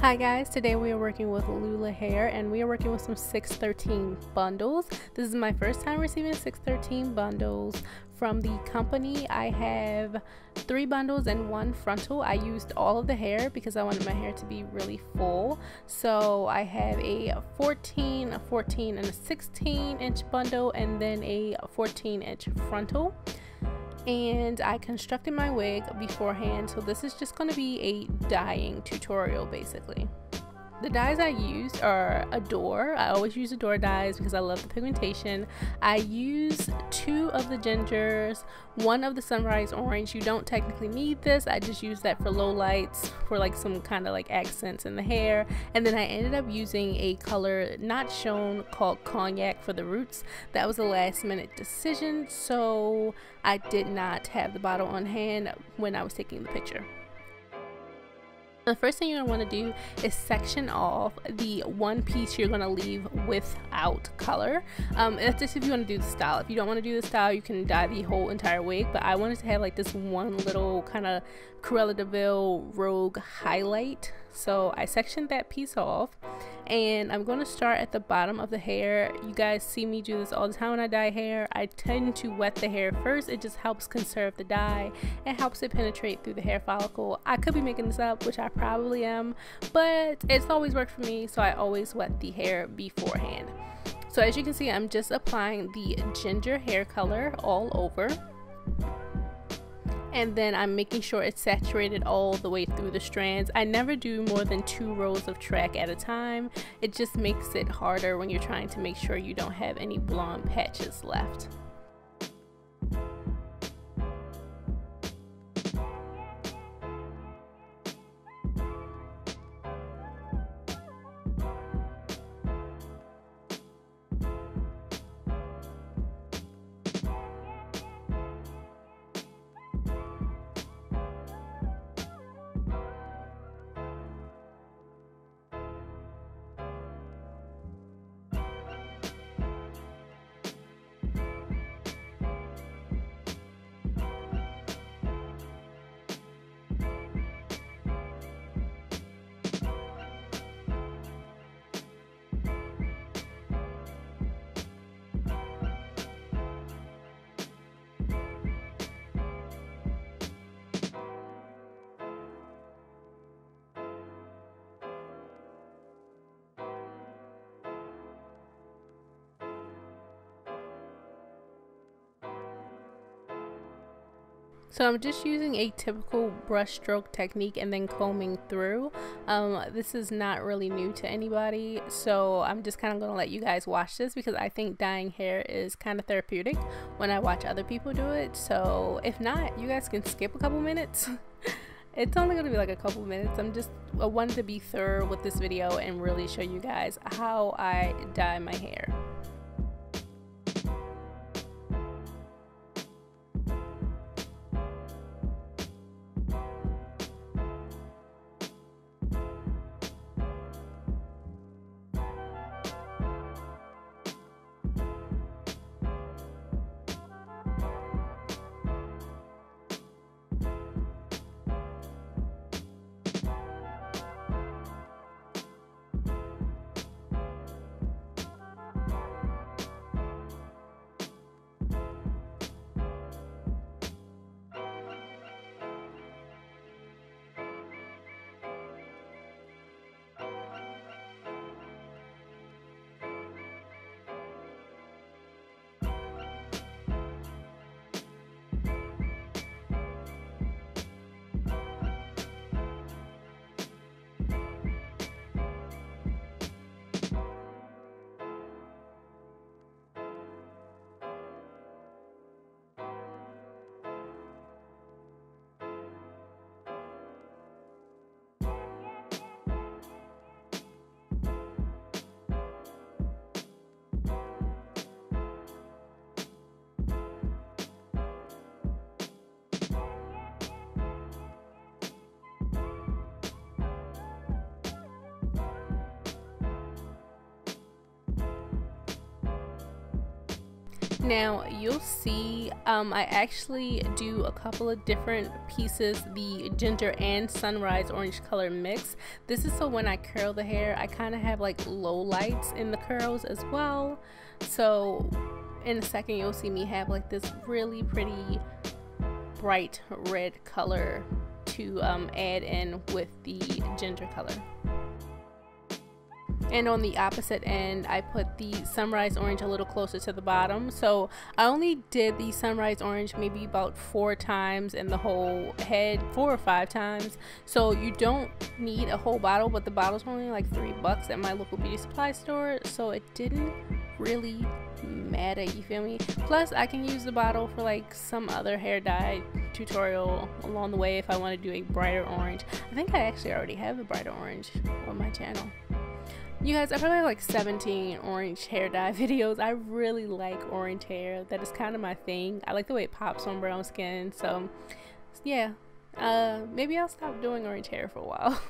Hi guys, today we are working with Lula hair and we are working with some 613 bundles. This is my first time receiving 613 bundles from the company. I have 3 bundles and 1 frontal. I used all of the hair because I wanted my hair to be really full. So I have a 14, a 14 and a 16-inch bundle and then a 14-inch frontal. And I constructed my wig beforehand, so this is just going to be a dyeing tutorial basically. The dyes I used are Adore. I always use Adore dyes because I love the pigmentation. I use 2 of the gingers, 1 of the sunrise orange. You don't technically need this. I just use that for low lights, for like some kind of like accents in the hair. And then I ended up using a color not shown called Cognac for the roots. That was a last minute decision, so I did not have the bottle on hand when I was taking the picture. The first thing you're going to want to do is section off the one piece you're going to leave without color. That's just if you want to do the style. If you don't want to do the style, you can dye the whole entire wig, but I wanted to have like this one little kind of Cruella de Vil rogue highlight. So I sectioned that piece off and I'm going to start at the bottom of the hair. You guys see me do this all the time when I dye hair. I tend to wet the hair first. It just helps conserve the dye. It helps it penetrate through the hair follicle. I could be making this up, which I probably am, but it's always worked for me, so I always wet the hair beforehand. So as you can see, I'm just applying the ginger hair color all over. And then I'm making sure it's saturated all the way through the strands. I never do more than 2 rows of track at a time. It just makes it harder when you're trying to make sure you don't have any blonde patches left. So I'm just using a typical brush stroke technique and then combing through. This is not really new to anybody, so I'm just kind of going to let you guys watch this because I think dyeing hair is kind of therapeutic when I watch other people do it. So if not, you guys can skip a couple minutes. It's only going to be like a couple minutes. I wanted to be thorough with this video and really show you guys how I dye my hair. Now you'll see I actually do a couple of different pieces, the ginger and sunrise orange color mix. This is so when I curl the hair, I kind of have like low lights in the curls as well. So in a second you'll see me have like this really pretty bright red color to add in with the ginger color. And on the opposite end, I put the sunrise orange a little closer to the bottom. So I only did the sunrise orange maybe about 4 times in the whole head, 4 or 5 times. So you don't need a whole bottle, but the bottle's only like $3 at my local beauty supply store. So it didn't really matter, you feel me? Plus I can use the bottle for like some other hair dye tutorial along the way if I want to do a brighter orange. I think I actually already have a brighter orange on my channel. You guys, I probably have like 17 orange hair dye videos. I really like orange hair. That is kind of my thing. I like the way it pops on brown skin. So yeah, maybe I'll stop doing orange hair for a while.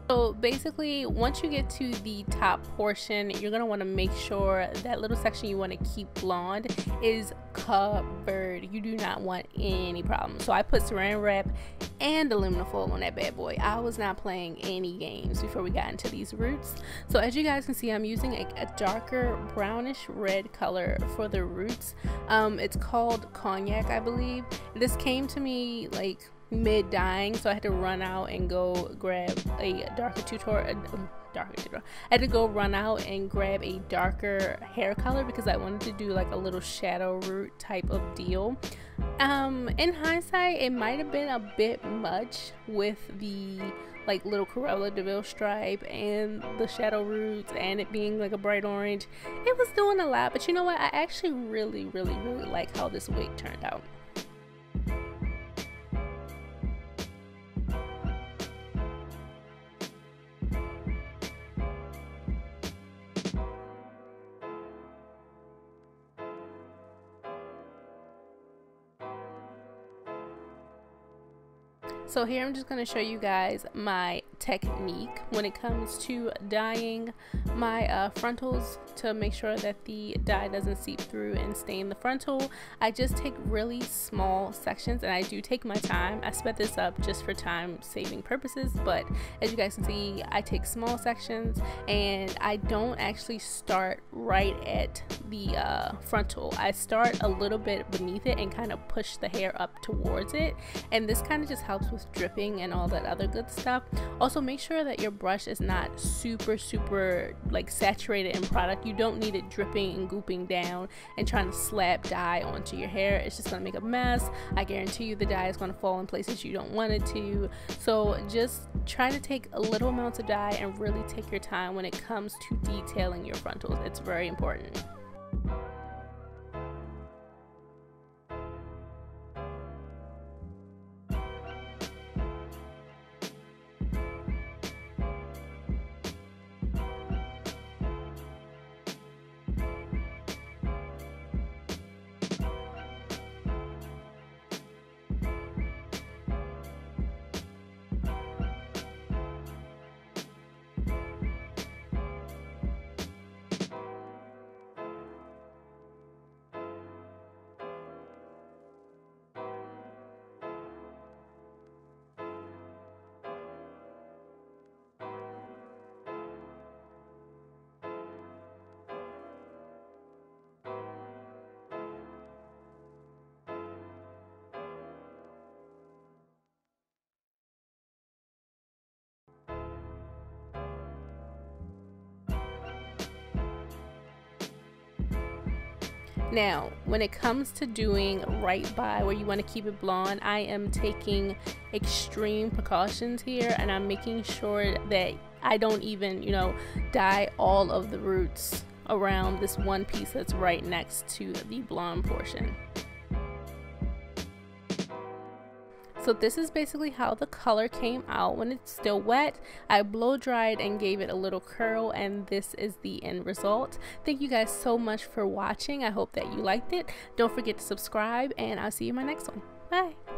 So basically, once you get to the top portion, you're going to want to make sure that little section you want to keep blonde is covered. You do not want any problems. So I put saran wrap and aluminum foil on that bad boy. I was not playing any games before we got into these roots. So as you guys can see, I'm using a darker brownish red color for the roots. It's called Cognac, I believe. This came to me like mid dyeing, so I had to run out and go grab a darker tutorial. I had to go run out and grab a darker hair color because I wanted to do like a little shadow root type of deal. In hindsight, it might have been a bit much with the like little Cruella de Vil stripe and the shadow roots and it being like a bright orange. It was doing a lot, but you know what? I actually really like how this wig turned out. So here I'm just going to show you guys my technique when it comes to dyeing my frontals to make sure that the dye doesn't seep through and stain the frontal. I just take really small sections and I do take my time. I sped this up just for time saving purposes, but as you guys can see, I take small sections and I don't actually start right at the frontal. I start a little bit beneath it and kind of push the hair up towards it, and this kind of just helps with dripping and all that other good stuff. Also, make sure that your brush is not super like saturated in product. You don't need it dripping and gooping down and trying to slap dye onto your hair. It's just gonna make a mess. I guarantee you the dye is gonna fall in places you don't want it to. So just try to take a little amounts of dye and really take your time when it comes to detailing your frontals. It's very important. Now, when it comes to doing right by where you want to keep it blonde, I am taking extreme precautions here, and I'm making sure that I don't even, dye all of the roots around this one piece that's right next to the blonde portion. So So this is basically how the color came out when it's still wet. I blow dried and gave it a little curl, and this is the end result. Thank you guys so much for watching. I hope that you liked it. Don't forget to subscribe, and I'll see you in my next one. Bye.